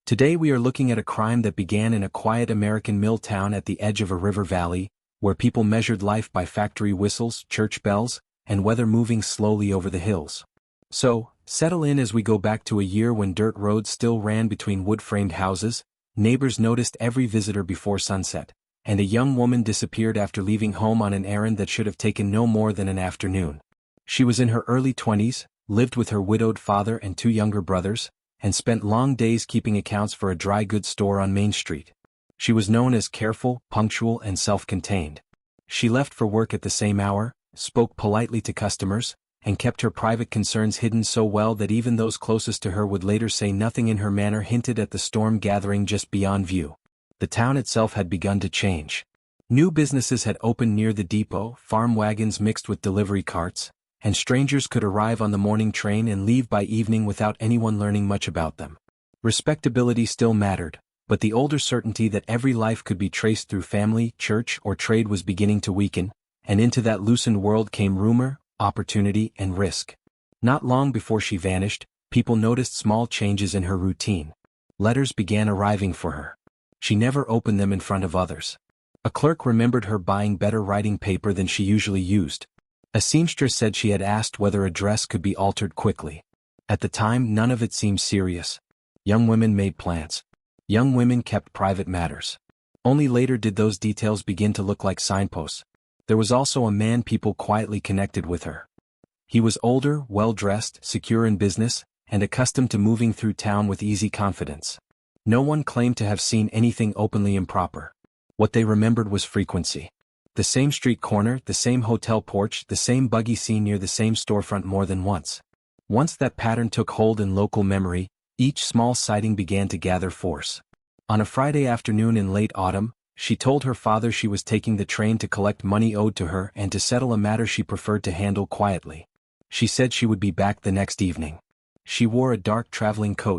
Today we are looking at a crime that began in a quiet American mill town at the edge of a river valley, where people measured life by factory whistles, church bells, and weather moving slowly over the hills. So, settle in as we go back to a year when dirt roads still ran between wood-framed houses, neighbors noticed every visitor before sunset, and a young woman disappeared after leaving home on an errand that should have taken no more than an afternoon. She was in her early 20s, lived with her widowed father and 2 younger brothers, and spent long days keeping accounts for a dry goods store on Main Street. She was known as careful, punctual, and self-contained. She left for work at the same hour, spoke politely to customers, and kept her private concerns hidden so well that even those closest to her would later say nothing in her manner hinted at the storm gathering just beyond view. The town itself had begun to change. New businesses had opened near the depot, farm wagons mixed with delivery carts, and strangers could arrive on the morning train and leave by evening without anyone learning much about them. Respectability still mattered, but the older certainty that every life could be traced through family, church, or trade was beginning to weaken, and into that loosened world came rumor, opportunity, and risk. Not long before she vanished, people noticed small changes in her routine. Letters began arriving for her. She never opened them in front of others. A clerk remembered her buying better writing paper than she usually used. A seamstress said she had asked whether a dress could be altered quickly. At the time, none of it seemed serious. Young women made plans. Young women kept private matters. Only later did those details begin to look like signposts. There was also a man people quietly connected with her. He was older, well-dressed, secure in business, and accustomed to moving through town with easy confidence. No one claimed to have seen anything openly improper. What they remembered was frequency. The same street corner, the same hotel porch, the same buggy seen near the same storefront more than once. Once that pattern took hold in local memory, each small sighting began to gather force. On a Friday afternoon in late autumn, she told her father she was taking the train to collect money owed to her and to settle a matter she preferred to handle quietly. She said she would be back the next evening. She wore a dark traveling coat,